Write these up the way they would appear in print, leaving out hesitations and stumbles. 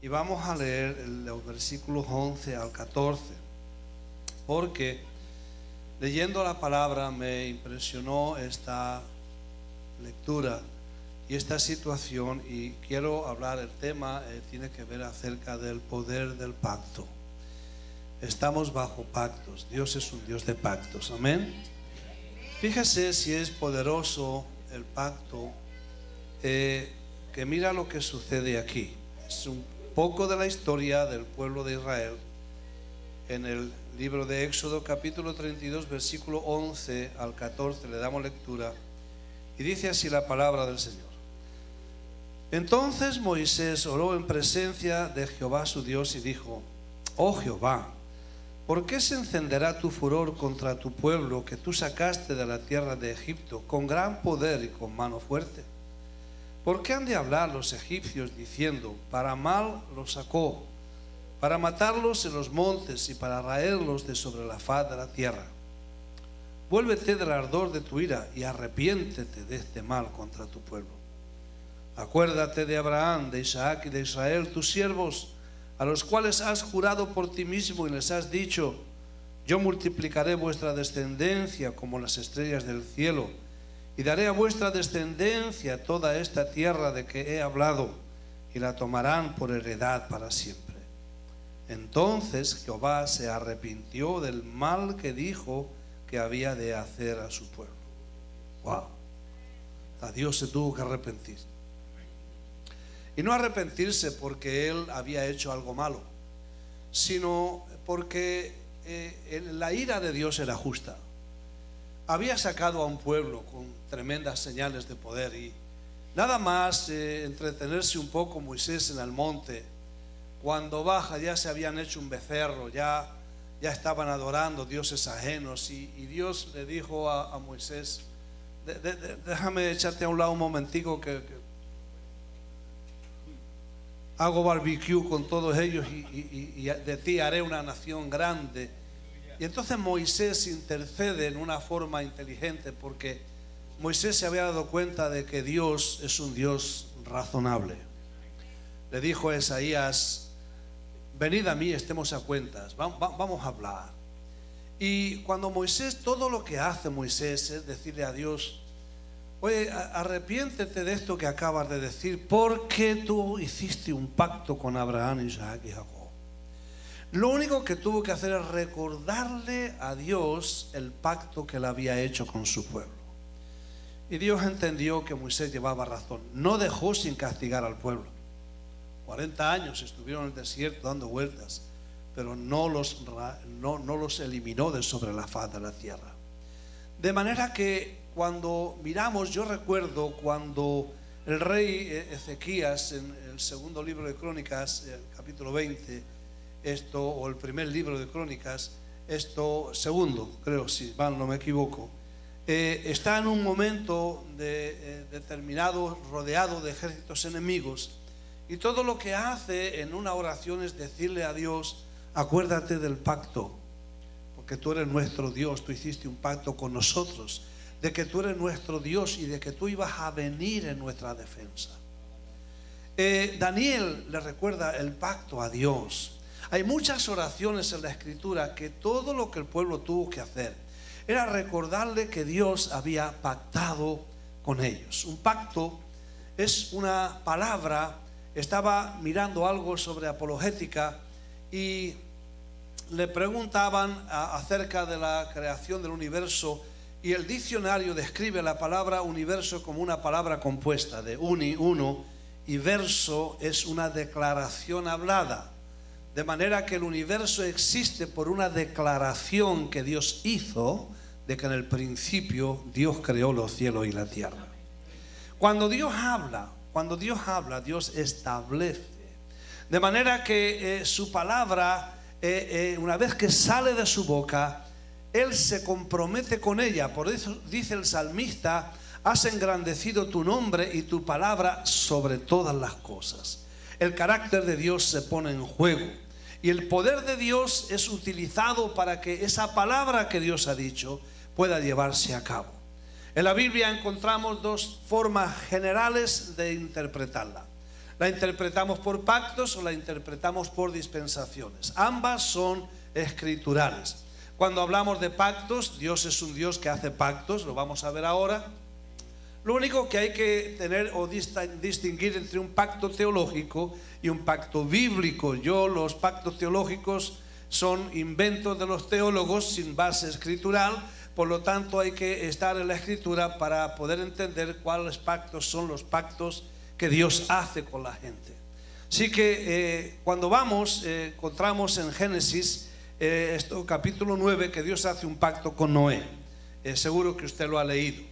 Y vamos a leer los versículos 11 al 14, porque leyendo la palabra me impresionó esta lectura y esta situación, y quiero hablar, el tema tiene que ver acerca del poder del pacto. Estamos bajo pactos, Dios es un Dios de pactos, amén. Fíjese si es poderoso el pacto, que mira lo que sucede aquí. Es un poco de la historia del pueblo de Israel en el libro de Éxodo capítulo 32 versículo 11 al 14, le damos lectura y dice así la palabra del Señor. Entonces Moisés oró en presencia de Jehová su Dios y dijo: Oh Jehová, ¿por qué se encenderá tu furor contra tu pueblo que tú sacaste de la tierra de Egipto con gran poder y con mano fuerte? ¿Por qué han de hablar los egipcios diciendo: para mal los sacó, para matarlos en los montes y para raerlos de sobre la faz de la tierra? Vuélvete del ardor de tu ira y arrepiéntete de este mal contra tu pueblo. Acuérdate de Abraham, de Isaac y de Israel, tus siervos, a los cuales has jurado por ti mismo y les has dicho: yo multiplicaré vuestra descendencia como las estrellas del cielo, y daré a vuestra descendencia toda esta tierra de que he hablado, y la tomarán por heredad para siempre. Entonces Jehová se arrepintió del mal que dijo que había de hacer a su pueblo. Wow. A Dios se tuvo que arrepentir. Y no arrepentirse porque él había hecho algo malo, sino porque la ira de Dios era justa. Había sacado a un pueblo con tremendas señales de poder, y nada más entretenerse un poco Moisés en el monte, cuando baja ya se habían hecho un becerro, ya estaban adorando dioses ajenos, y Dios le dijo a Moisés: déjame echarte a un lado un momentico, que hago barbecue con todos ellos y de ti haré una nación grande. Y entonces Moisés intercede en una forma inteligente, porque Moisés se había dado cuenta de que Dios es un Dios razonable. Le dijo a Isaías: venid a mí, estemos a cuentas, vamos a hablar. Y cuando Moisés, todo lo que hace Moisés es decirle a Dios: oye, arrepiéntete de esto que acabas de decir, porque tú hiciste un pacto con Abraham, Isaac y Jacob. Lo único que tuvo que hacer es recordarle a Dios el pacto que él había hecho con su pueblo. Y Dios entendió que Moisés llevaba razón. No dejó sin castigar al pueblo. 40 años estuvieron en el desierto dando vueltas, pero no los eliminó de sobre la faz de la tierra. De manera que cuando miramos, yo recuerdo cuando el rey Ezequías, en el segundo libro de Crónicas, el capítulo 20, o el primer libro de Crónicas, segundo, creo, si mal no me equivoco, está en un momento determinado, rodeado de ejércitos enemigos, y todo lo que hace en una oración es decirle a Dios: acuérdate del pacto, porque tú eres nuestro Dios, tú hiciste un pacto con nosotros, de que tú eres nuestro Dios y de que tú ibas a venir en nuestra defensa. Daniel le recuerda el pacto a Dios. Hay muchas oraciones en la Escritura que todo lo que el pueblo tuvo que hacer era recordarle que Dios había pactado con ellos. Un pacto es una palabra. Estaba mirando algo sobre apologética y le preguntaban acerca de la creación del universo, y el diccionario describe la palabra universo como una palabra compuesta de uno, y verso es una declaración hablada. De manera que el universo existe por una declaración que Dios hizo de que en el principio Dios creó los cielos y la tierra. Cuando Dios habla, Dios establece. De manera que su palabra, una vez que sale de su boca, Él se compromete con ella. Por eso dice el salmista: has engrandecido tu nombre y tu palabra sobre todas las cosas. El carácter de Dios se pone en juego, y el poder de Dios es utilizado para que esa palabra que Dios ha dicho pueda llevarse a cabo. En la Biblia encontramos dos formas generales de interpretarla. ¿La interpretamos por pactos o la interpretamos por dispensaciones? Ambas son escriturales. Cuando hablamos de pactos, Dios es un Dios que hace pactos, lo vamos a ver ahora. Lo único que hay que tener o distinguir entre un pacto teológico y un pacto bíblico. Los pactos teológicos son inventos de los teólogos sin base escritural, por lo tanto hay que estar en la escritura para poder entender cuáles pactos son los pactos que Dios hace con la gente. Así que cuando encontramos en Génesis capítulo 9 que Dios hace un pacto con Noé. Seguro que usted lo ha leído.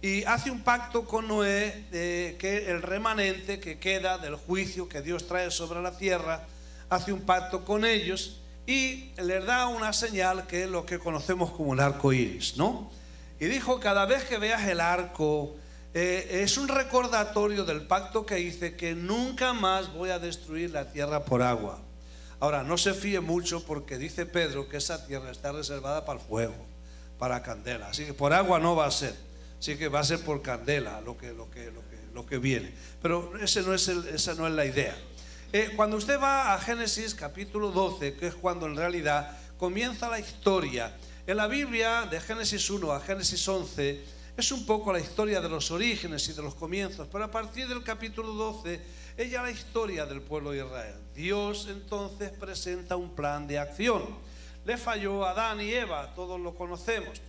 Y hace un pacto con Noé que el remanente que queda del juicio que Dios trae sobre la tierra, hace un pacto con ellos y les da una señal que es lo que conocemos como el arco iris, ¿no? Y dijo: cada vez que veas el arco, es un recordatorio del pacto que hice, que nunca más voy a destruir la tierra por agua. Ahora, no se fíe mucho, porque dice Pedro que esa tierra está reservada para el fuego, para candela. Así que por agua no va a ser. Así que va a ser por candela lo que viene. Pero esa no es la idea. Cuando usted va a Génesis capítulo 12, que es cuando en realidad comienza la historia. En la Biblia, de Génesis 1 a Génesis 11, es un poco la historia de los orígenes y de los comienzos. Pero a partir del capítulo 12, es ya la historia del pueblo de Israel. Dios entonces presenta un plan de acción. Le falló a Adán y Eva, todos lo conocemos.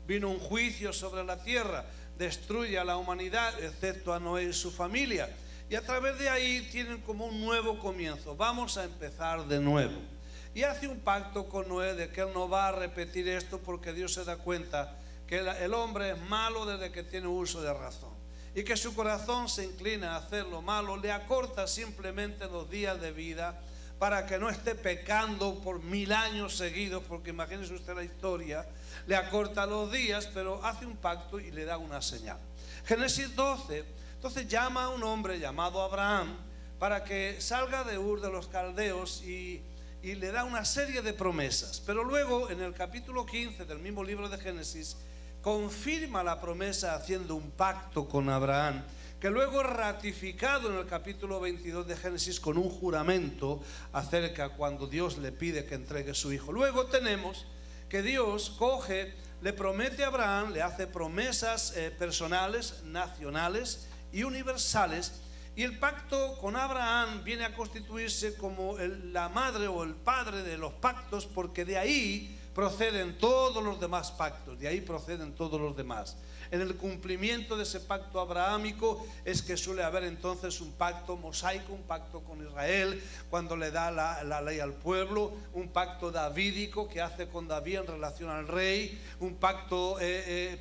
Vino un juicio sobre la tierra, destruye a la humanidad, excepto a Noé y su familia. Y a través de ahí tienen como un nuevo comienzo. Vamos a empezar de nuevo. Y hace un pacto con Noé de que él no va a repetir esto, porque Dios se da cuenta que el hombre es malo desde que tiene uso de razón. Y que su corazón se inclina a hacer lo malo, le acorta simplemente los días de vida para que no esté pecando por 1000 años seguidos, porque imagínese usted la historia. Le acorta los días, pero hace un pacto y le da una señal. Génesis 12, entonces llama a un hombre llamado Abraham para que salga de Ur de los Caldeos y le da una serie de promesas. Pero luego en el capítulo 15 del mismo libro de Génesis confirma la promesa haciendo un pacto con Abraham, que luego es ratificado en el capítulo 22 de Génesis con un juramento acerca cuando Dios le pide que entregue su hijo. Luego tenemos que Dios le promete a Abraham, le hace promesas personales, nacionales y universales, y el pacto con Abraham viene a constituirse como la madre o el padre de los pactos, porque de ahí proceden todos los demás pactos, de ahí proceden todos los demás. En el cumplimiento de ese pacto abrahámico es que suele haber entonces un pacto mosaico, un pacto con Israel, cuando le da la ley al pueblo, un pacto davídico que hace con David en relación al rey, un pacto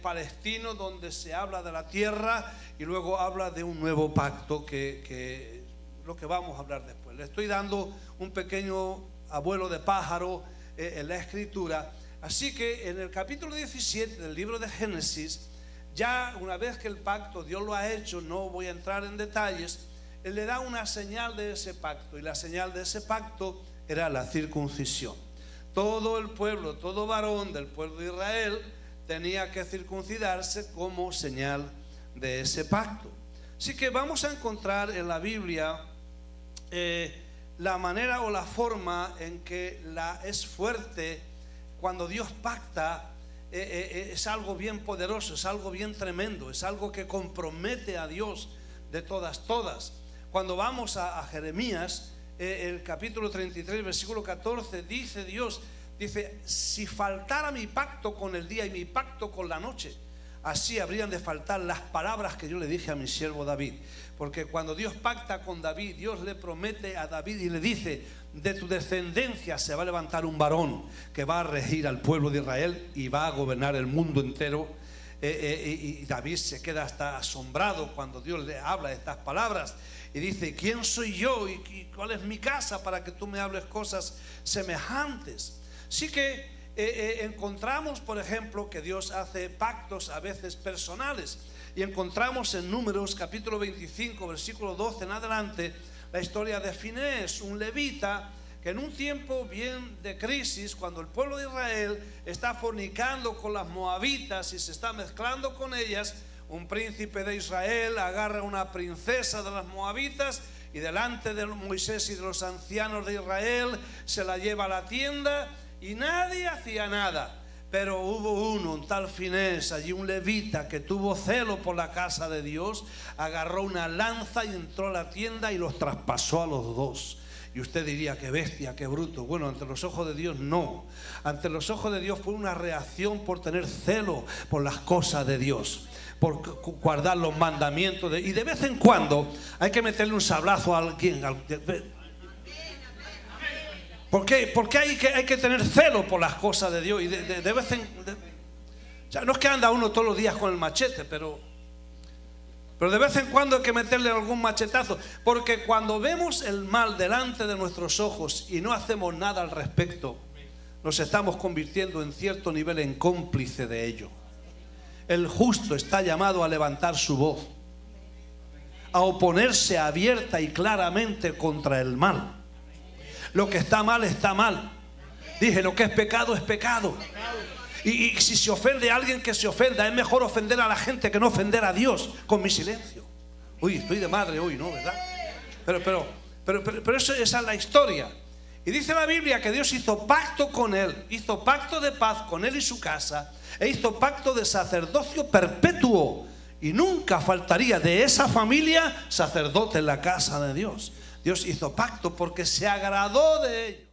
palestino donde se habla de la tierra, y luego habla de un nuevo pacto que lo que vamos a hablar después. Le estoy dando un pequeño abuelo de pájaro en la escritura. Así que en el capítulo 17 del libro de Génesis, ya una vez que el pacto Dios lo ha hecho, no voy a entrar en detalles, Él le da una señal de ese pacto, y la señal de ese pacto era la circuncisión. Todo el pueblo, todo varón del pueblo de Israel tenía que circuncidarse como señal de ese pacto. Así que vamos a encontrar en la Biblia la manera o la forma en que es fuerte cuando Dios pacta. Es algo bien poderoso, es algo bien tremendo, es algo que compromete a Dios de todas. Cuando vamos a Jeremías, el capítulo 33, versículo 14, dice Dios, si faltara mi pacto con el día y mi pacto con la noche, así habrían de faltar las palabras que yo le dije a mi siervo David. Porque cuando Dios pacta con David, Dios le promete a David y le dice: de tu descendencia se va a levantar un varón que va a regir al pueblo de Israel y va a gobernar el mundo entero. Y David se queda hasta asombrado cuando Dios le habla estas palabras y dice: ¿quién soy yo y cuál es mi casa para que tú me hables cosas semejantes? Así que encontramos, por ejemplo, que Dios hace pactos a veces personales, y encontramos en Números capítulo 25 versículo 12 en adelante la historia de Finés, un levita que en un tiempo bien de crisis, cuando el pueblo de Israel está fornicando con las moabitas y se está mezclando con ellas, un príncipe de Israel agarra a una princesa de las moabitas y delante de Moisés y de los ancianos de Israel se la lleva a la tienda y nadie hacía nada. Pero hubo uno, un tal Finés, allí un levita que tuvo celo por la casa de Dios, agarró una lanza y entró a la tienda y los traspasó a los dos. Y usted diría, qué bestia, qué bruto. Bueno, ante los ojos de Dios no. Ante los ojos de Dios fue una reacción por tener celo por las cosas de Dios, por guardar los mandamientos. Y de vez en cuando hay que meterle un sablazo a alguien. ¿Por qué? Porque hay que tener celo por las cosas de Dios. Y de vez en o sea, no es que anda uno todos los días con el machete, pero de vez en cuando hay que meterle algún machetazo. Porque cuando vemos el mal delante de nuestros ojos y no hacemos nada al respecto, nos estamos convirtiendo en cierto nivel en cómplice de ello. El justo está llamado a levantar su voz, a oponerse abierta y claramente contra el mal. Lo que está mal, está mal. Dije, lo que es pecado, es pecado. Y si se ofende a alguien, que se ofenda. Es mejor ofender a la gente que no ofender a Dios con mi silencio. Uy, estoy de madre hoy, ¿no? ¿Verdad? Pero esa es la historia. Y dice la Biblia que Dios hizo pacto con él. Hizo pacto de paz con él y su casa. E hizo pacto de sacerdocio perpetuo. Y nunca faltaría de esa familia sacerdote en la casa de Dios. Dios hizo pacto porque se agradó de ellos.